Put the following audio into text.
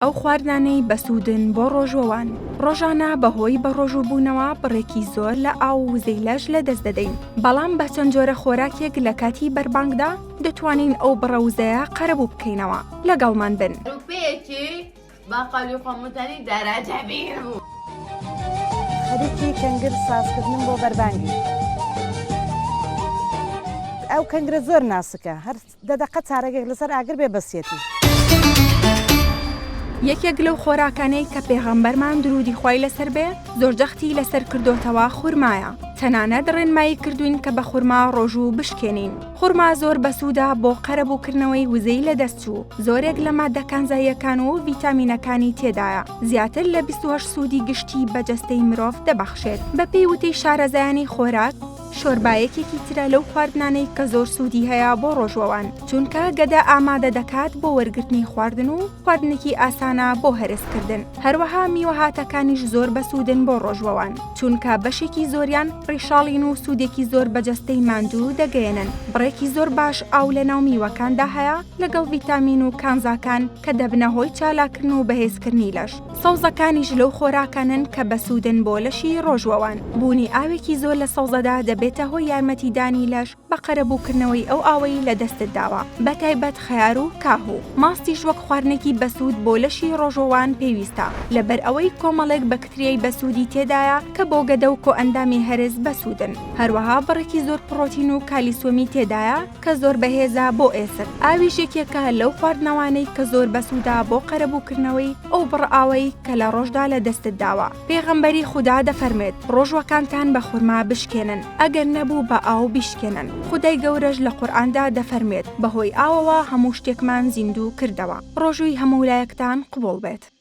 ئەو خواردانەی بەسوودن بۆ ڕۆژەوان. ڕۆژانە بەهۆی بە ڕۆژوبوونەوە بڕێکی زۆر لە ئاو و وزەیلەش لەدەست دەدەین. بەڵام بە چەند جۆرە خۆراکێک لە کاتی بەربانگدا دەتوانین ئەو بڕەوزەیە قەرەبوو بکەینەوە. لەگەڵمان بن. ڕوپەیەکی باقالی خۆمتنی دەرەجە بیر بوو. خەریکی کەنگر سازکردن بۆ بەربانگی. ئەو کەنگرە زۆر ناسکە، هەر دەدەقە چارەگێک لەسەر ئاگر بێ بەسێتی. یەکێک لەو خۆراکانەی کە پێغەمبەرمان درودی خوای لەسەر بێ زۆر جەختی لەسەر کردوتەوە خورمایە. تەنانەت ڕێنمایی کردوین کە بە خورما ڕۆژوو بشکێنین. خورما زۆر بەسوودا بۆ قەرەبووکردنەوەی وزەی لەدەست چوو. زۆرێک لە ماددەکان زاییەکان و ڤیتامینەکانی تێدایە. زیاتر لە 28 سوودی گشتی بەجەستەی مرۆڤ دەبەخشێت. بە پێی وتەی شارەزایانی خۆراک، شۆربایەکێکی ترە لەو خواردنانەی کە زۆر سوودی هەیە بۆ ڕۆژەوان، چونکە گەدە ئامادە دەکات بۆ وەرگرتنی خواردن و خواردنێکی ئاسانە بۆ هەرسکردن. هەروەها میوەهاتەکانیش زۆر بەسوودن بۆ ڕۆژەوان، چونکە بەشێکی زۆریان ڕیشاڵین و سوودێکی زۆر بەجەستەی ماندوو دەگەێنن. بڕێکی زۆر باش ئاو لە ناو میوەکاندا هەیە لەگەڵ ڤیتامین و کانزاکان کە دەبنە هۆی چالاکردن و بەهێزکردنی لەش. سەوزەکانیش لەو خۆراکانن کە بەسوودن بۆ لەشی ڕۆژەوان. بوونی ئاوێکی زۆر لە سەوزەدا بێتە هۆی یارمەتیدانی لەش بە قەرەبووکردنەوەی ئەو ئاوەی لە دەستت داوە، بەتایبەت خەیار و کاهوو. ماستیش وەک خواردنێکی بەسوود بۆ لەشی ڕۆژەوان پێویستە، لەبەر ئەوەی کۆمەڵێک بەکتریای بەسوودی تێدایە کە بۆ گەدە و کۆئەندامی هەرس بەسوودن. هەروەها بڕێکی زۆر پڕۆتین و کالیسۆمی تێدایە کە زۆر بەهێزە بۆ ئێسر. ئاویش یەکێکە لەو خواردنەوانەی کە زۆر بەسوودا بۆ قەرەبووکردنەوەی ئەو بڕ ئاوەی کە لە ڕۆژدا لە دەستت داوە. پێغەمبەری خودا دەفەرمێت ڕۆژوەکانتان بە خورما بشکێنن، ئەگەر نەبوو بە ئاو بیشکێنن. خودای گەورەش لە قورئاندا دەفەرمێت بەهۆی ئاوەوە هەموو شتێکمان زیندوو کردەوە. ڕۆژووی هەموو لایەکتان قبوڵ بێت.